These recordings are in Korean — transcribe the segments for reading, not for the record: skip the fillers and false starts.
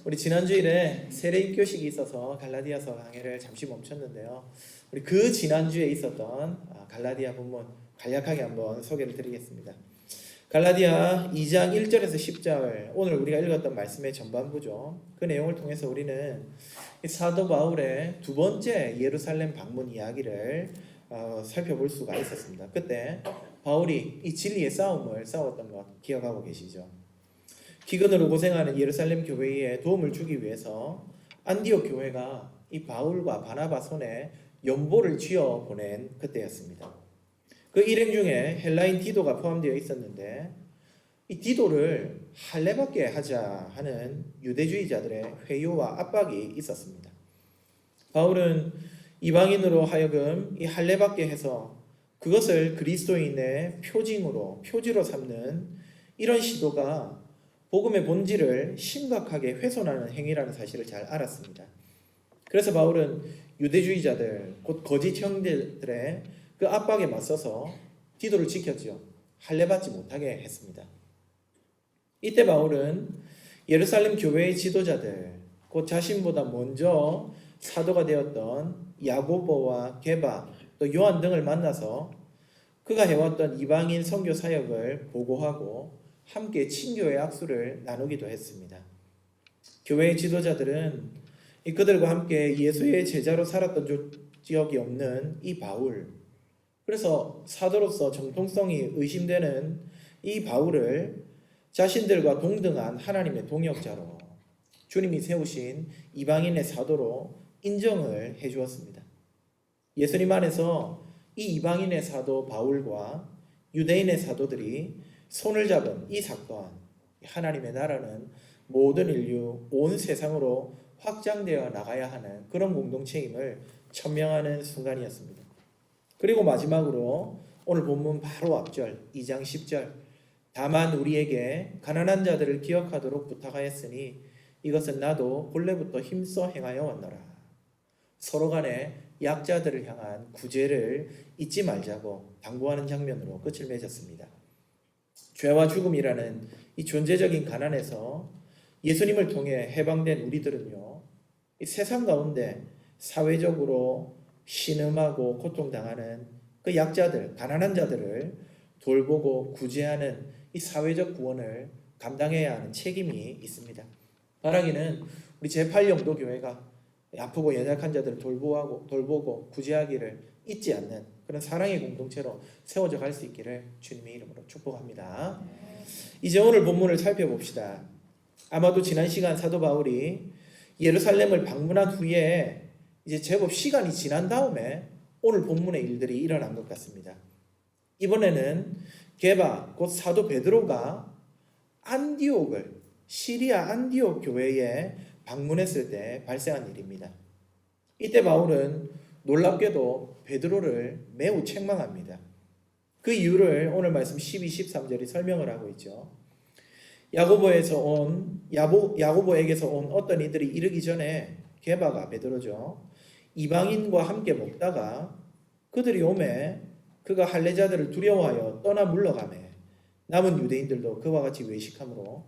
우리 지난 주일에 세례 입교식이 있어서 갈라디아서 강해를 잠시 멈췄는데요. 우리 그 지난 주에 있었던 갈라디아 본문 간략하게 한번 소개를 드리겠습니다. 갈라디아 2장 1절에서 10절, 오늘 우리가 읽었던 말씀의 전반부죠. 그 내용을 통해서 우리는 사도 바울의 두 번째 예루살렘 방문 이야기를 살펴볼 수가 있었습니다. 그때 바울이 이 진리의 싸움을 싸웠던 것 기억하고 계시죠? 기근으로 고생하는 예루살렘 교회에 도움을 주기 위해서 안디옥 교회가 이 바울과 바나바 손에 연보를 쥐어 보낸 그때였습니다. 그 일행 중에 헬라인 디도가 포함되어 있었는데, 이 디도를 할례받게 하자 하는 유대주의자들의 회유와 압박이 있었습니다. 바울은 이방인으로 하여금 이 할례받게 해서 그것을 그리스도인의 표지로 삼는 이런 시도가 복음의 본질을 심각하게 훼손하는 행위라는 사실을 잘 알았습니다. 그래서 바울은 유대주의자들, 곧 거짓 형제들의 그 압박에 맞서서 디도를 지켰죠. 할례받지 못하게 했습니다. 이때 바울은 예루살렘 교회의 지도자들, 곧 자신보다 먼저 사도가 되었던 야고보와 게바, 또 요한 등을 만나서 그가 해왔던 이방인 선교 사역을 보고하고 함께 친교의 악수를 나누기도 했습니다. 교회의 지도자들은 그들과 함께 예수의 제자로 살았던 지역이 없는 이 바울, 그래서 사도로서 정통성이 의심되는 이 바울을 자신들과 동등한 하나님의 동역자로, 주님이 세우신 이방인의 사도로 인정을 해주었습니다. 예수님 안에서 이 이방인의 사도 바울과 유대인의 사도들이 손을 잡은 이 사건, 하나님의 나라는 모든 인류, 온 세상으로 확장되어 나가야 하는 그런 공동체임을 천명하는 순간이었습니다. 그리고 마지막으로 오늘 본문 바로 앞절 2장 10절, 다만 우리에게 가난한 자들을 기억하도록 부탁하였으니 이것은 나도 본래부터 힘써 행하여 왔노라. 서로 간에 약자들을 향한 구제를 잊지 말자고 당부하는 장면으로 끝을 맺었습니다. 죄와 죽음이라는 이 존재적인 가난에서 예수님을 통해 해방된 우리들은요, 이 세상 가운데 사회적으로 신음하고 고통당하는 그 약자들, 가난한 자들을 돌보고 구제하는 이 사회적 구원을 감당해야 하는 책임이 있습니다. 바라기는 우리 제8영도 교회가 아프고 연약한 자들을 돌보고 구제하기를 잊지 않는 그런 사랑의 공동체로 세워져 갈 수 있기를 주님의 이름으로 축복합니다. 이제 오늘 본문을 살펴봅시다. 아마도 지난 시간 사도 바울이 예루살렘을 방문한 후에 이제 제법 시간이 지난 다음에 오늘 본문의 일들이 일어난 것 같습니다. 이번에는 게바, 곧 사도 베드로가 시리아 안디옥 교회에 방문했을 때 발생한 일입니다. 이때 바울은 놀랍게도 베드로를 매우 책망합니다. 그 이유를 오늘 말씀 12, 13절이 설명을 하고 있죠. 야고보에게서 온 어떤 이들이 이르기 전에 게바가 베드로죠, 이방인과 함께 먹다가 그들이 오매 그가 할례자들을 두려워하여 떠나 물러가매 남은 유대인들도 그와 같이 외식함으로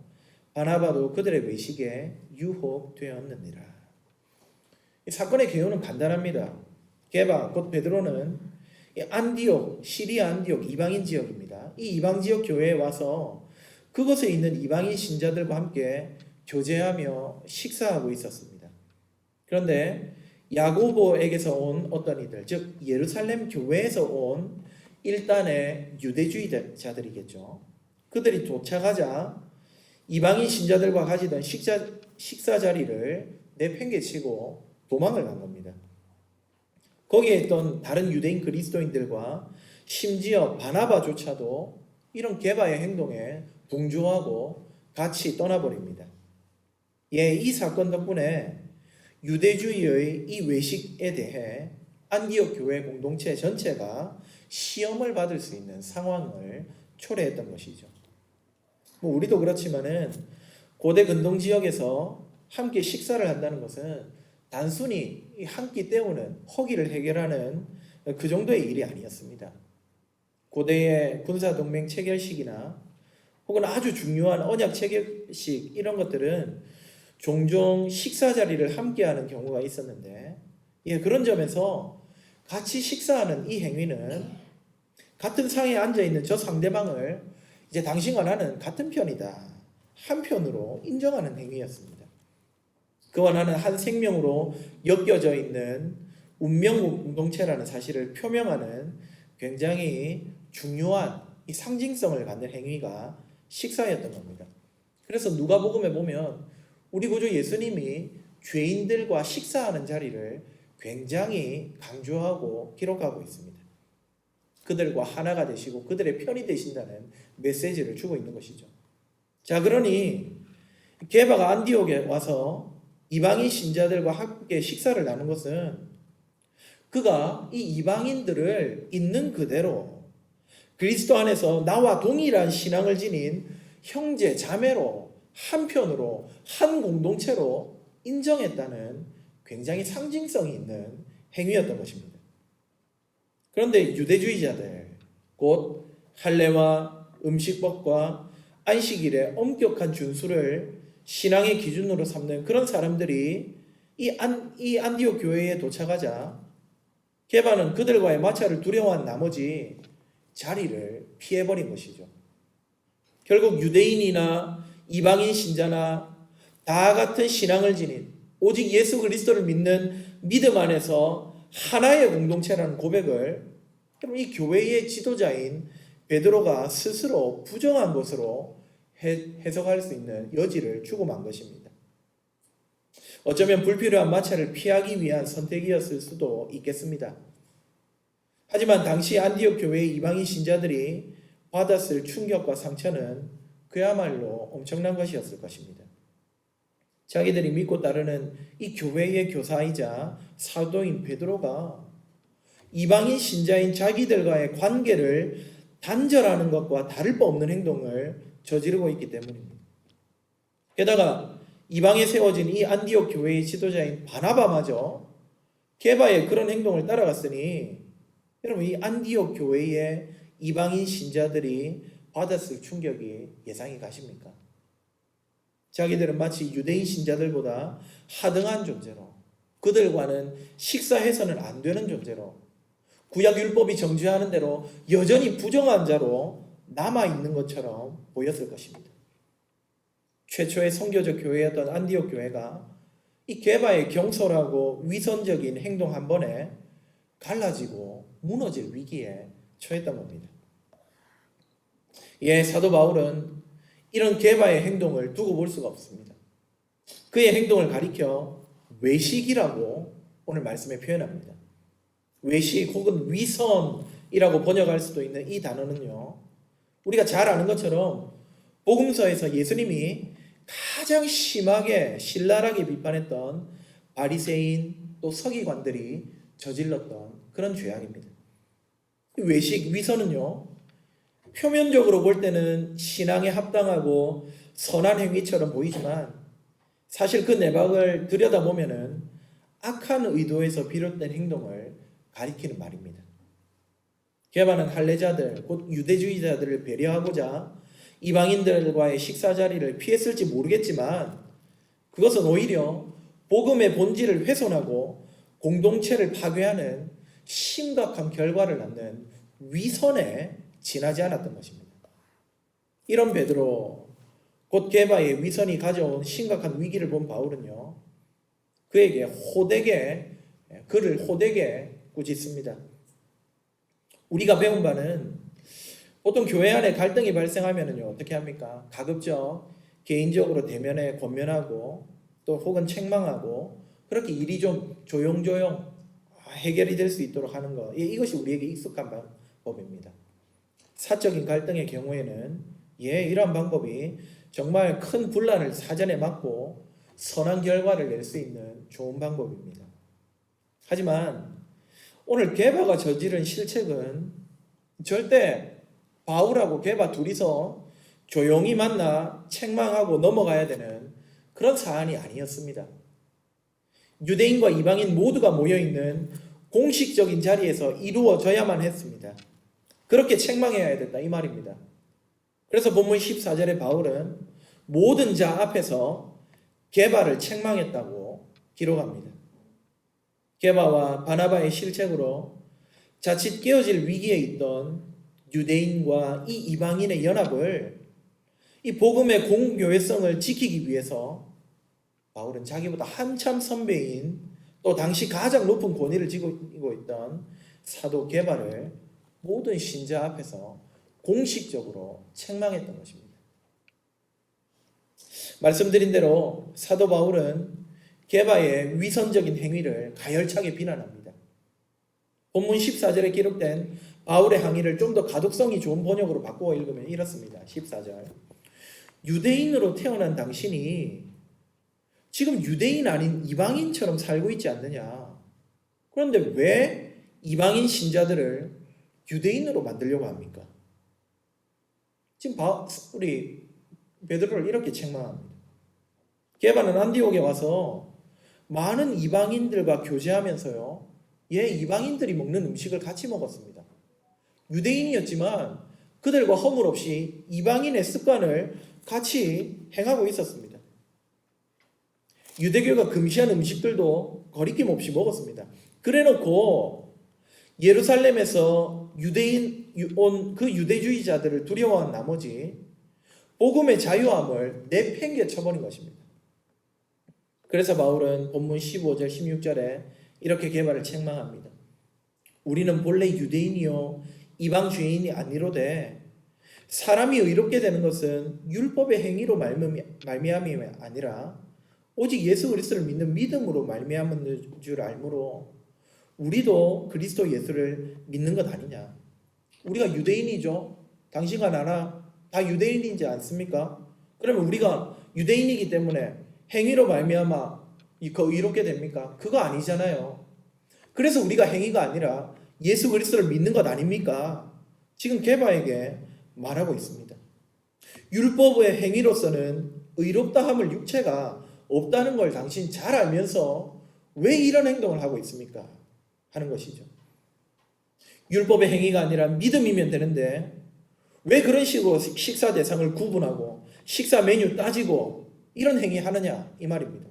바나바도 그들의 외식에 유혹되었느니라. 이 사건의 개요는 간단합니다. 게바 곧 베드로는 시리아 안디옥 이방인 지역입니다. 이 이방 지역 교회에 와서 그곳에 있는 이방인 신자들과 함께 교제하며 식사하고 있었습니다. 그런데 야고보에게서 온 어떤 이들, 즉 예루살렘 교회에서 온 일단의 유대주의자들이겠죠. 그들이 도착하자 이방인 신자들과 가지던 식사 자리를 내팽개치고 도망을 간 겁니다. 거기에 있던 다른 유대인 그리스도인들과 심지어 바나바조차도 이런 게바의 행동에 동조하고 같이 떠나버립니다. 이 사건 덕분에 유대주의의 이 외식에 대해 안디옥 교회 공동체 전체가 시험을 받을 수 있는 상황을 초래했던 것이죠. 우리도 그렇지만은 고대 근동 지역에서 함께 식사를 한다는 것은 단순히 한 끼 때우는 허기를 해결하는 그 정도의 일이 아니었습니다. 고대의 군사동맹 체결식이나 혹은 아주 중요한 언약 체결식 이런 것들은 종종 식사 자리를 함께하는 경우가 있었는데, 그런 점에서 같이 식사하는 이 행위는 같은 상에 앉아 있는 저 상대방을 이제 당신과 나는 같은 편이다, 한편으로 인정하는 행위였습니다. 그와 나는 한 생명으로 엮여져 있는 운명 공동체라는 사실을 표명하는 굉장히 중요한 이 상징성을 갖는 행위가 식사였던 겁니다. 그래서 누가복음에 보면 우리 구주 예수님이 죄인들과 식사하는 자리를 굉장히 강조하고 기록하고 있습니다. 그들과 하나가 되시고 그들의 편이 되신다는 메시지를 주고 있는 것이죠. 자, 그러니 게바가 안디옥에 와서 이방인 신자들과 함께 식사를 나눈 것은 그가 이 이방인들을 있는 그대로 그리스도 안에서 나와 동일한 신앙을 지닌 형제 자매로, 한편으로, 한 공동체로 인정했다는 굉장히 상징성이 있는 행위였던 것입니다. 그런데 유대주의자들, 곧 할례와 음식법과 안식일의 엄격한 준수를 신앙의 기준으로 삼는 그런 사람들이 이 안디옥 교회에 도착하자 게바는 그들과의 마찰을 두려워한 나머지 자리를 피해버린 것이죠. 결국 유대인이나 이방인 신자나 다 같은 신앙을 지닌 오직 예수 그리스도를 믿는 믿음 안에서 하나의 공동체라는 고백을 이 교회의 지도자인 베드로가 스스로 부정한 것으로 해석할 수 있는 여지를 주고 만 것입니다. 어쩌면 불필요한 마찰을 피하기 위한 선택이었을 수도 있겠습니다. 하지만 당시 안디옥 교회의 이방인 신자들이 받았을 충격과 상처는 그야말로 엄청난 것이었을 것입니다. 자기들이 믿고 따르는 이 교회의 교사이자 사도인 베드로가 이방인 신자인 자기들과의 관계를 단절하는 것과 다를 바 없는 행동을 저지르고 있기 때문입니다. 게다가 이방에 세워진 이 안디옥 교회의 지도자인 바나바마저 게바의 그런 행동을 따라갔으니 여러분, 이 안디옥 교회의 이방인 신자들이 받았을 충격이 예상이 가십니까? 자기들은 마치 유대인 신자들보다 하등한 존재로, 그들과는 식사해서는 안 되는 존재로, 구약율법이 정죄하는 대로 여전히 부정한 자로 남아있는 것처럼 보였을 것입니다. 최초의 선교적 교회였던 안디옥 교회가 이 게바의 경솔하고 위선적인 행동 한 번에 갈라지고 무너질 위기에 처했던 겁니다. 사도 바울은 이런 게바의 행동을 두고 볼 수가 없습니다. 그의 행동을 가리켜 외식이라고 오늘 말씀에 표현합니다. 외식 혹은 위선이라고 번역할 수도 있는 이 단어는요, 우리가 잘 아는 것처럼 복음서에서 예수님이 가장 심하게 신랄하게 비판했던 바리새인 또 서기관들이 저질렀던 그런 죄악입니다. 외식, 위선은요, 표면적으로 볼 때는 신앙에 합당하고 선한 행위처럼 보이지만 사실 그 내막을 들여다보면은 악한 의도에서 비롯된 행동을 가리키는 말입니다. 게바는 할례자들, 곧 유대주의자들을 배려하고자 이방인들과의 식사 자리를 피했을지 모르겠지만 그것은 오히려 복음의 본질을 훼손하고 공동체를 파괴하는 심각한 결과를 낳는 위선에 지나지 않았던 것입니다. 이런 베드로, 곧 게바의 위선이 가져온 심각한 위기를 본 바울은요, 그에게 그를 호되게 꾸짖습니다. 우리가 배운 바는 보통 교회 안에 갈등이 발생하면은요, 어떻게 합니까? 가급적 개인적으로 대면에 권면하고 또 혹은 책망하고 그렇게 일이 좀 조용조용 해결이 될 수 있도록 하는 것, 이것이 우리에게 익숙한 방법입니다. 사적인 갈등의 경우에는 이러한 방법이 정말 큰 분란을 사전에 막고 선한 결과를 낼 수 있는 좋은 방법입니다. 하지만 오늘 게바가 저지른 실책은 절대 바울하고 게바 둘이서 조용히 만나 책망하고 넘어가야 되는 그런 사안이 아니었습니다. 유대인과 이방인 모두가 모여있는 공식적인 자리에서 이루어져야만 했습니다. 그렇게 책망해야 된다, 이 말입니다. 그래서 본문 14절에 바울은 모든 자 앞에서 게바를 책망했다고 기록합니다. 게바와 바나바의 실책으로 자칫 깨어질 위기에 있던 유대인과 이 이방인의 연합을, 이 복음의 공교회성을 지키기 위해서 바울은 자기보다 한참 선배인, 또 당시 가장 높은 권위를 지니고 있던 사도 게바를 모든 신자 앞에서 공식적으로 책망했던 것입니다. 말씀드린 대로 사도 바울은 게바의 위선적인 행위를 가열차게 비난합니다. 본문 14절에 기록된 바울의 항의를 좀 더 가독성이 좋은 번역으로 바꾸어 읽으면 이렇습니다. 14절. 유대인으로 태어난 당신이 지금 유대인 아닌 이방인처럼 살고 있지 않느냐. 그런데 왜 이방인 신자들을 유대인으로 만들려고 합니까? 지금 우리 베드로를 이렇게 책망합니다. 게바는 안디옥에 와서 많은 이방인들과 교제하면서요, 이방인들이 먹는 음식을 같이 먹었습니다. 유대인이었지만 그들과 허물 없이 이방인의 습관을 같이 행하고 있었습니다. 유대교가 금시한 음식들도 거리낌 없이 먹었습니다. 그래놓고 예루살렘에서 온 그 유대주의자들을 두려워한 나머지 복음의 자유함을 내팽개 쳐버린 것입니다. 그래서 바울은 본문 15절 16절에 이렇게 게바를 책망합니다. 우리는 본래 유대인이요 이방 죄인이 아니로되 사람이 의롭게 되는 것은 율법의 행위로 말미암이 아니라 오직 예수 그리스도를 믿는 믿음으로 말미암은 줄 알므로 우리도 그리스도 예수를 믿는 것 아니냐. 우리가 유대인이죠. 당신과 나나 다 유대인이지 않습니까? 그러면 우리가 유대인이기 때문에 행위로 말미암아 의롭게 됩니까? 그거 아니잖아요. 그래서 우리가 행위가 아니라 예수 그리스도를 믿는 것 아닙니까? 지금 게바에게 말하고 있습니다. 율법의 행위로서는 의롭다 함을 육체가 없다는 걸 당신 잘 알면서 왜 이런 행동을 하고 있습니까? 하는 것이죠. 율법의 행위가 아니라 믿음이면 되는데 왜 그런 식으로 식사 대상을 구분하고 식사 메뉴 따지고 이런 행위 하느냐 이 말입니다.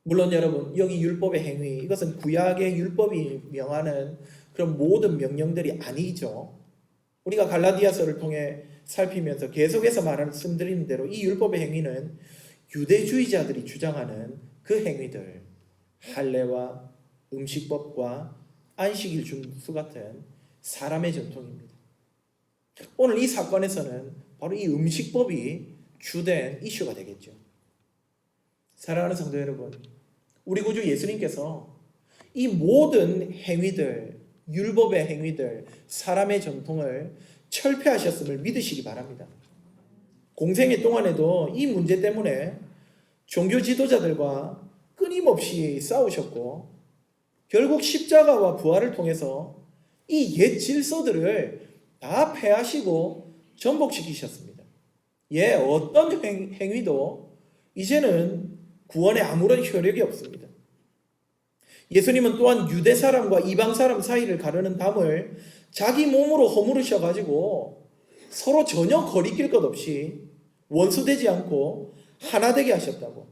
물론 여러분 여기 율법의 행위 이것은 구약의 율법이 명하는 그런 모든 명령들이 아니죠. 우리가 갈라디아서를 통해 살피면서 계속해서 말씀드리는 대로 이 율법의 행위는 유대주의자들이 주장하는 그 행위들, 할례와 음식법과 안식일 준수 같은 사람의 전통입니다. 오늘 이 사건에서는 바로 이 음식법이 주된 이슈가 되겠죠. 사랑하는 성도 여러분, 우리 구주 예수님께서 이 모든 행위들, 율법의 행위들, 사람의 전통을 철폐하셨음을 믿으시기 바랍니다. 공생애 동안에도 이 문제 때문에 종교 지도자들과 끊임없이 싸우셨고 결국 십자가와 부활을 통해서 이 옛 질서들을 다 폐하시고 전복시키셨습니다. 어떤 행위도 이제는 구원에 아무런 효력이 없습니다. 예수님은 또한 유대 사람과 이방 사람 사이를 가르는 담을 자기 몸으로 허물으셔가지고 서로 전혀 거리낄 것 없이 원수되지 않고 하나 되게 하셨다고,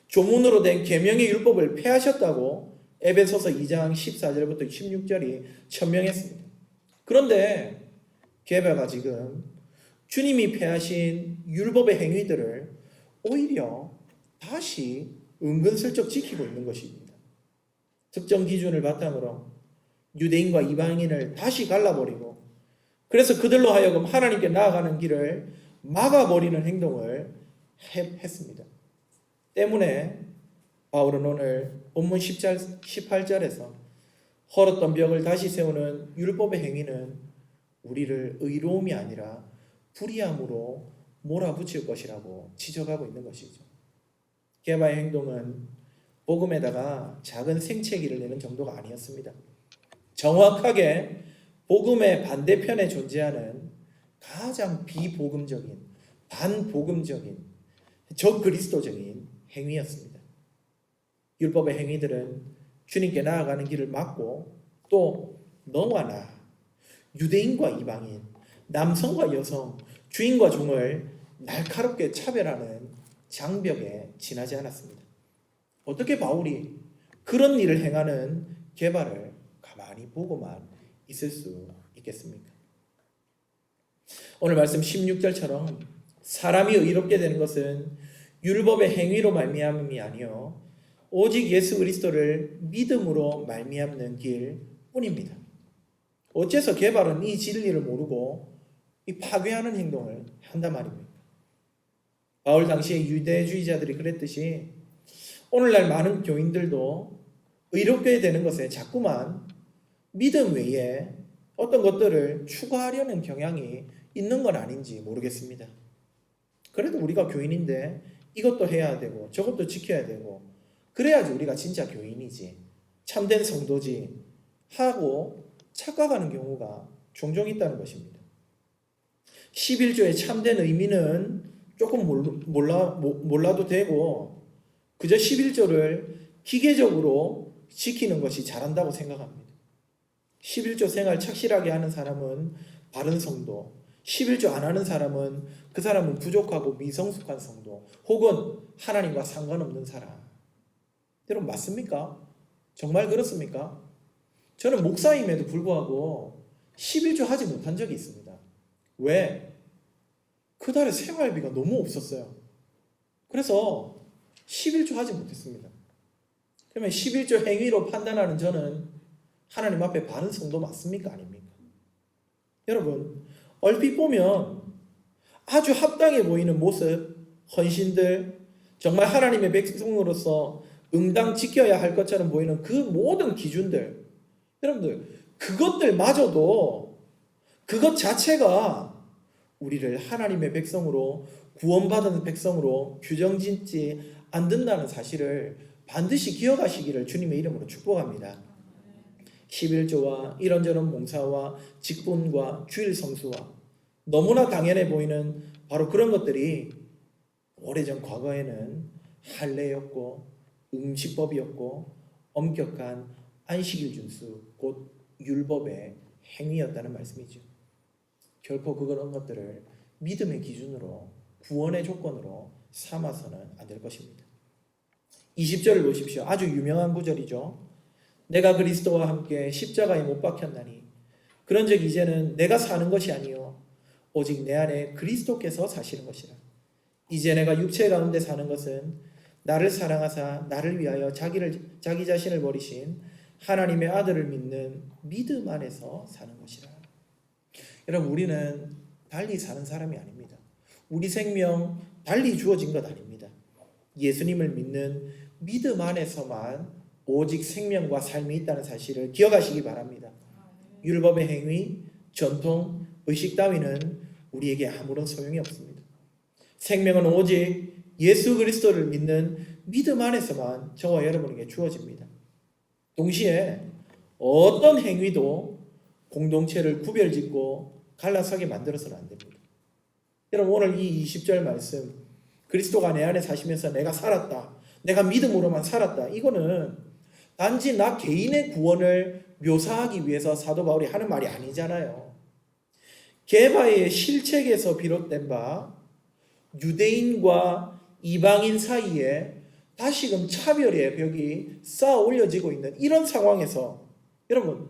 조문으로 된 계명의 율법을 폐하셨다고 에베소서 2장 14절부터 16절이 천명했습니다. 그런데 게바가 지금 주님이 폐하신 율법의 행위들을 오히려 다시 은근슬쩍 지키고 있는 것입니다. 특정 기준을 바탕으로 유대인과 이방인을 다시 갈라버리고 그래서 그들로 하여금 하나님께 나아가는 길을 막아버리는 행동을 했습니다. 때문에 바울은 오늘 본문 18절에서 헐었던 벽을 다시 세우는 율법의 행위는 우리를 의로움이 아니라 불의함으로 몰아붙일 것이라고 지적하고 있는 것이죠. 게바의 행동은 복음에다가 작은 생채기를 내는 정도가 아니었습니다. 정확하게 복음의 반대편에 존재하는 가장 비복음적인, 반복음적인, 적그리스도적인 행위였습니다. 율법의 행위들은 주님께 나아가는 길을 막고 또 너와 나, 유대인과 이방인, 남성과 여성, 주인과 종을 날카롭게 차별하는 장벽에 지나지 않았습니다. 어떻게 바울이 그런 일을 행하는 게바를 가만히 보고만 있을 수 있겠습니까? 오늘 말씀 16절처럼 사람이 의롭게 되는 것은 율법의 행위로 말미암음이 아니요 오직 예수 그리스도를 믿음으로 말미암는 길뿐입니다. 어째서 게발은 이 진리를 모르고 이 파괴하는 행동을 한단 말입니까? 바울 당시의 유대주의자들이 그랬듯이 오늘날 많은 교인들도 의롭게 되는 것에 자꾸만 믿음 외에 어떤 것들을 추가하려는 경향이 있는 건 아닌지 모르겠습니다. 그래도 우리가 교인인데 이것도 해야 되고 저것도 지켜야 되고 그래야지 우리가 진짜 교인이지 참된 성도지 하고 착각하는 경우가 종종 있다는 것입니다. 11조의 참된 의미는 조금 몰라도 되고 그저 11조를 기계적으로 지키는 것이 잘한다고 생각합니다. 11조 생활 착실하게 하는 사람은 바른 성도, 11조 안 하는 사람은 그 사람은 부족하고 미성숙한 성도 혹은 하나님과 상관없는 사람. 여러분 맞습니까? 정말 그렇습니까? 저는 목사임에도 불구하고 11조 하지 못한 적이 있습니다. 왜? 그달에 생활비가 너무 없었어요. 그래서 11조 하지 못했습니다. 그러면 11조 행위로 판단하는 저는 하나님 앞에 바른 성도 맞습니까? 아닙니까? 여러분 얼핏 보면 아주 합당해 보이는 모습, 헌신들, 정말 하나님의 백성으로서 응당 지켜야 할 것처럼 보이는 그 모든 기준들, 여러분들 그것들마저도 그것 자체가 우리를 하나님의 백성으로 구원받은 백성으로 규정짓지 않는다는 사실을 반드시 기억하시기를 주님의 이름으로 축복합니다. 11조와 이런저런 봉사와 직분과 주일 성수와 너무나 당연해 보이는 바로 그런 것들이 오래전 과거에는 할례였고 음식법이었고 엄격한 안식일 준수 곧 율법의 행위였다는 말씀이죠. 결코 그런 것들을 믿음의 기준으로 구원의 조건으로 삼아서는 안 될 것입니다. 20절을 보십시오. 아주 유명한 구절이죠. 내가 그리스도와 함께 십자가에 못 박혔나니 그런즉 이제는 내가 사는 것이 아니요 오직 내 안에 그리스도께서 사시는 것이라. 이제 내가 육체 가운데 사는 것은 나를 사랑하사 나를 위하여 자기 자신을 버리신 하나님의 아들을 믿는 믿음 안에서 사는 것이라. 여러분 우리는 달리 사는 사람이 아닙니다. 우리 생명 달리 주어진 것 아닙니다. 예수님을 믿는 믿음 안에서만 오직 생명과 삶이 있다는 사실을 기억하시기 바랍니다. 율법의 행위, 전통, 의식 따위는 우리에게 아무런 소용이 없습니다. 생명은 오직 예수 그리스도를 믿는 믿음 안에서만 저와 여러분에게 주어집니다. 동시에 어떤 행위도 공동체를 구별짓고 갈라서게 만들어서는 안 됩니다. 여러분 오늘 이 20절 말씀 그리스도가 내 안에 사시면서 내가 살았다. 내가 믿음으로만 살았다. 이거는 단지 나 개인의 구원을 묘사하기 위해서 사도 바울이 하는 말이 아니잖아요. 게바의 실책에서 비롯된 바 유대인과 이방인 사이에 다시금 차별의 벽이 쌓아 올려지고 있는 이런 상황에서 여러분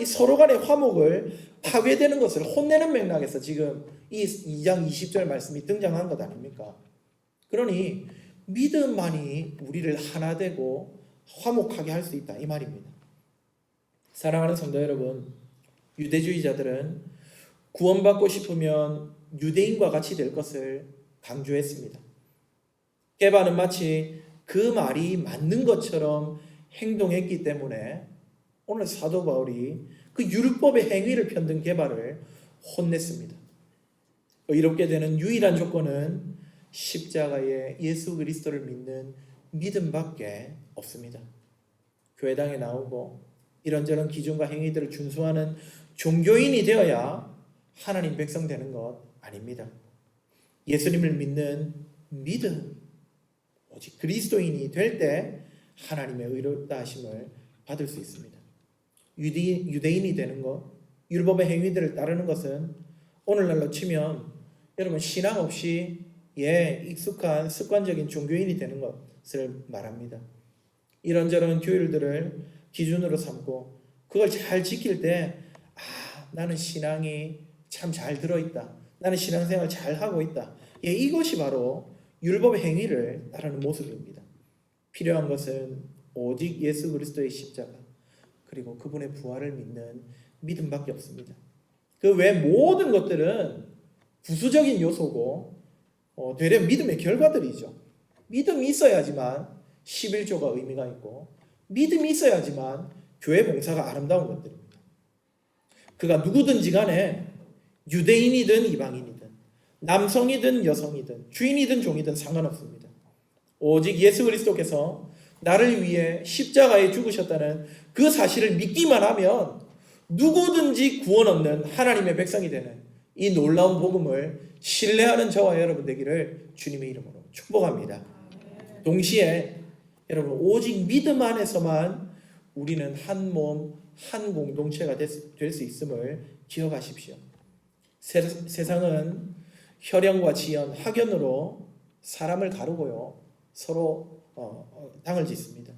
서로 간의 화목을 파괴되는 것을 혼내는 맥락에서 지금 이 2장 20절 말씀이 등장한 것 아닙니까? 그러니 믿음만이 우리를 하나 되고 화목하게 할 수 있다 이 말입니다. 사랑하는 성도 여러분, 유대주의자들은 구원받고 싶으면 유대인과 같이 될 것을 강조했습니다. 게바는 마치 그 말이 맞는 것처럼 행동했기 때문에 오늘 사도 바울이 그 율법의 행위를 편든 게바를 혼냈습니다. 의롭게 되는 유일한 조건은 십자가에 예수 그리스도를 믿는 믿음밖에 없습니다. 교회당에 나오고 이런저런 기준과 행위들을 준수하는 종교인이 되어야 하나님 백성 되는 것 아닙니다. 예수님을 믿는 믿음, 오직 그리스도인이 될 때 하나님의 의롭다 하심을 받을 수 있습니다. 유대인이 되는 것, 율법의 행위들을 따르는 것은 오늘날로 치면 여러분 신앙 없이 익숙한 습관적인 종교인이 되는 것을 말합니다. 이런저런 규율들을 기준으로 삼고 그걸 잘 지킬 때 나는 신앙이 참 잘 들어있다. 나는 신앙생활 잘 하고 있다. 이것이 바로 율법의 행위를 따르는 모습입니다. 필요한 것은 오직 예수 그리스도의 십자가 그리고 그분의 부활을 믿는 믿음밖에 없습니다. 그 외 모든 것들은 부수적인 요소고 되려 믿음의 결과들이죠. 믿음이 있어야지만 11조가 의미가 있고 믿음이 있어야지만 교회 봉사가 아름다운 것들입니다. 그가 누구든지 간에 유대인이든 이방인이든 남성이든 여성이든 주인이든 종이든 상관없습니다. 오직 예수 그리스도께서 나를 위해 십자가에 죽으셨다는 그 사실을 믿기만 하면 누구든지 구원 얻는 하나님의 백성이 되는 이 놀라운 복음을 신뢰하는 저와 여러분 되기를 주님의 이름으로 축복합니다. 동시에 여러분 오직 믿음 안에서만 우리는 한 몸, 한 공동체가 될 수 있음을 기억하십시오. 세상은 혈연과 지연, 학연으로 사람을 가르고요. 서로 당을 짓습니다.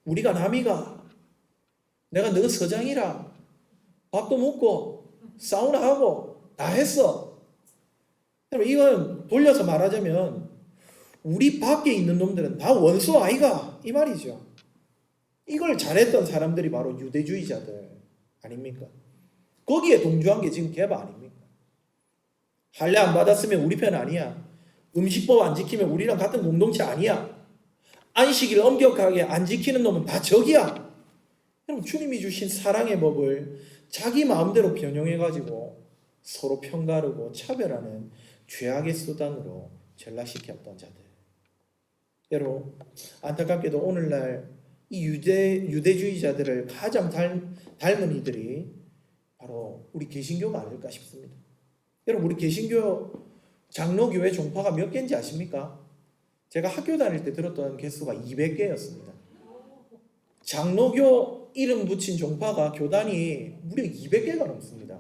우리가 남이가 내가 너 서장이라 밥도 먹고 사우나 하고 다 했어. 여러분 이건 돌려서 말하자면 우리 밖에 있는 놈들은 다 원수 아이가 이 말이죠. 이걸 잘했던 사람들이 바로 유대주의자들 아닙니까? 거기에 동조한 게 지금 개바 아닙니까? 할례 안 받았으면 우리 편 아니야. 음식법 안 지키면 우리랑 같은 공동체 아니야. 안식일 엄격하게 안 지키는 놈은 다 적이야. 여러분 주님이 주신 사랑의 법을 자기 마음대로 변형해가지고 서로 편가르고 차별하는 죄악의 수단으로 전락시켰던 자들. 여러분 안타깝게도 오늘날 이 유대주의자들을 가장 닮은 이들이 바로 우리 개신교가 아닐까 싶습니다. 여러분 우리 개신교 장로교회 종파가 몇 개인지 아십니까? 제가 학교 다닐 때 들었던 개수가 200개였습니다. 장로교 이름 붙인 종파가 교단이 무려 200개가 넘습니다.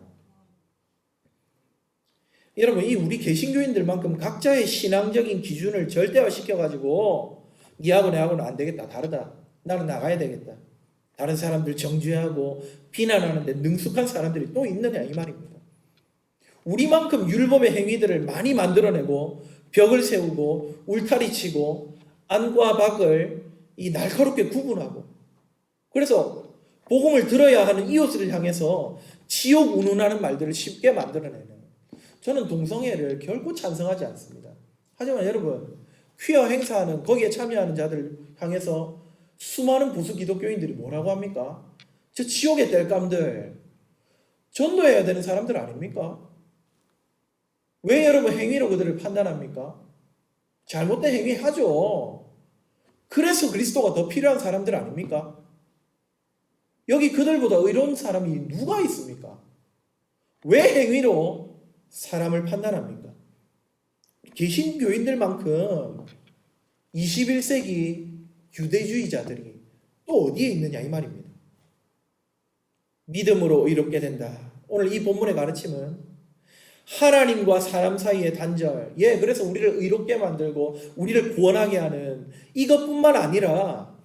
여러분 이 우리 개신교인들만큼 각자의 신앙적인 기준을 절대화시켜가지고 니하고 내하고는 안 되겠다. 다르다. 나는 나가야 되겠다. 다른 사람들 정죄하고 비난하는데 능숙한 사람들이 또 있느냐 이 말입니다. 우리만큼 율법의 행위들을 많이 만들어내고 벽을 세우고 울타리 치고 안과 밖을 이 날카롭게 구분하고 그래서 복음을 들어야 하는 이웃을 향해서 지옥 운운하는 말들을 쉽게 만들어내는 저는 동성애를 결코 찬성하지 않습니다. 하지만 여러분 퀴어 행사하는 거기에 참여하는 자들 향해서 수많은 보수 기독교인들이 뭐라고 합니까? 저 지옥의 땔감들 전도해야 되는 사람들 아닙니까? 왜 여러분 행위로 그들을 판단합니까? 잘못된 행위 하죠. 그래서 그리스도가 더 필요한 사람들 아닙니까? 여기 그들보다 의로운 사람이 누가 있습니까? 왜 행위로 사람을 판단합니까? 개신교인들만큼 21세기 유대주의자들이 또 어디에 있느냐 이 말입니다. 믿음으로 의롭게 된다. 오늘 이 본문의 가르침은 하나님과 사람 사이의 단절, 그래서 우리를 의롭게 만들고 우리를 구원하게 하는 이것뿐만 아니라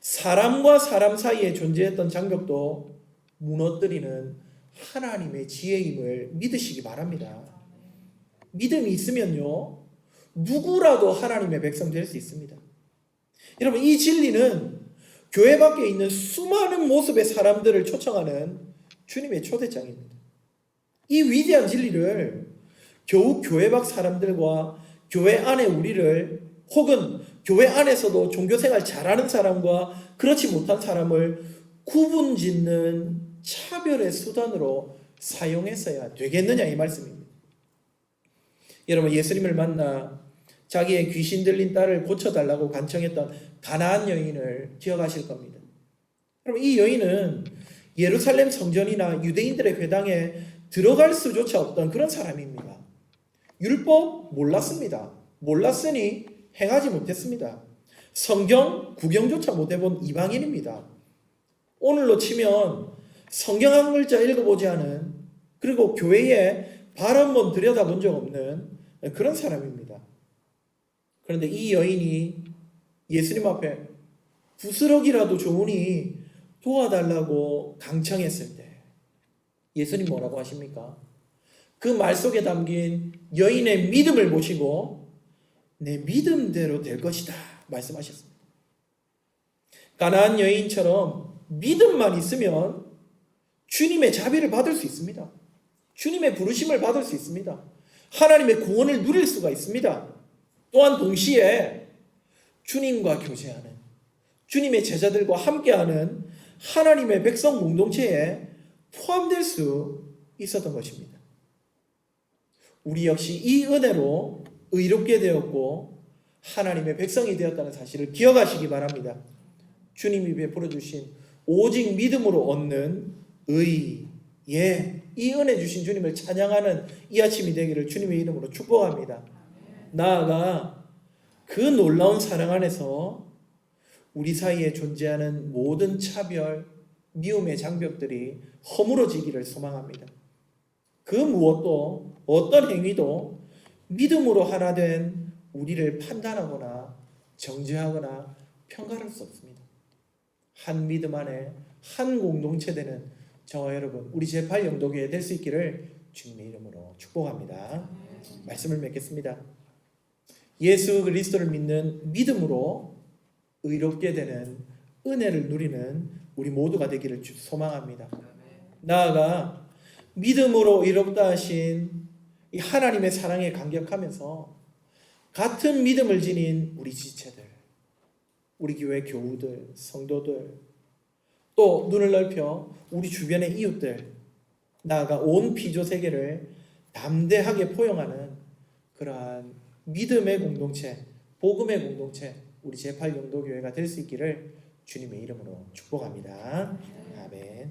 사람과 사람 사이에 존재했던 장벽도 무너뜨리는 하나님의 지혜임을 믿으시기 바랍니다. 믿음이 있으면요 누구라도 하나님의 백성 될 수 있습니다. 여러분 이 진리는 교회 밖에 있는 수많은 모습의 사람들을 초청하는 주님의 초대장입니다. 이 위대한 진리를 겨우 교회 밖 사람들과 교회 안에 우리를 혹은 교회 안에서도 종교생활 잘하는 사람과 그렇지 못한 사람을 구분짓는 차별의 수단으로 사용했어야 되겠느냐 이 말씀입니다. 여러분 예수님을 만나 자기의 귀신 들린 딸을 고쳐달라고 간청했던 가나안 여인을 기억하실 겁니다. 여러분 이 여인은 예루살렘 성전이나 유대인들의 회당에 들어갈 수조차 없던 그런 사람입니다. 율법 몰랐습니다. 몰랐으니 행하지 못했습니다. 성경 구경조차 못해본 이방인입니다. 오늘로 치면 성경 한 글자 읽어보지 않은 그리고 교회에 발 한 번 들여다본 적 없는 그런 사람입니다. 그런데 이 여인이 예수님 앞에 부스러기라도 좋으니 도와달라고 강청했을 때 예수님 뭐라고 하십니까? 그 말 속에 담긴 여인의 믿음을 보시고 내 믿음대로 될 것이다 말씀하셨습니다. 가나안 여인처럼 믿음만 있으면 주님의 자비를 받을 수 있습니다. 주님의 부르심을 받을 수 있습니다. 하나님의 구원을 누릴 수가 있습니다. 또한 동시에 주님과 교제하는, 주님의 제자들과 함께하는 하나님의 백성 공동체에 포함될 수 있었던 것입니다. 우리 역시 이 은혜로 의롭게 되었고 하나님의 백성이 되었다는 사실을 기억하시기 바랍니다. 주님이 베풀어 주신 오직 믿음으로 얻는 의, 이 은혜 주신 주님을 찬양하는 이 아침이 되기를 주님의 이름으로 축복합니다. 나아가 그 놀라운 사랑 안에서 우리 사이에 존재하는 모든 차별, 미움의 장벽들이 허물어지기를 소망합니다. 그 무엇도, 어떤 행위도 믿음으로 하나 된 우리를 판단하거나 정죄하거나 평가할 수 없습니다. 한 믿음 안에 한 공동체 되는 저와 여러분, 우리 제8영도교회 될 수 있기를 주님의 이름으로 축복합니다. 말씀을 맺겠습니다. 예수 그리스도를 믿는 믿음으로 의롭게 되는 은혜를 누리는 우리 모두가 되기를 소망합니다. 나아가 믿음으로 의롭다 하신 이 하나님의 사랑에 감격하면서 같은 믿음을 지닌 우리 지체들, 우리 교회 교우들, 성도들, 또 눈을 넓혀 우리 주변의 이웃들, 나아가 온 피조 세계를 담대하게 포용하는 그러한 믿음의 공동체, 복음의 공동체, 우리 제8영도교회가 될 수 있기를 주님의 이름으로 축복합니다. 아멘.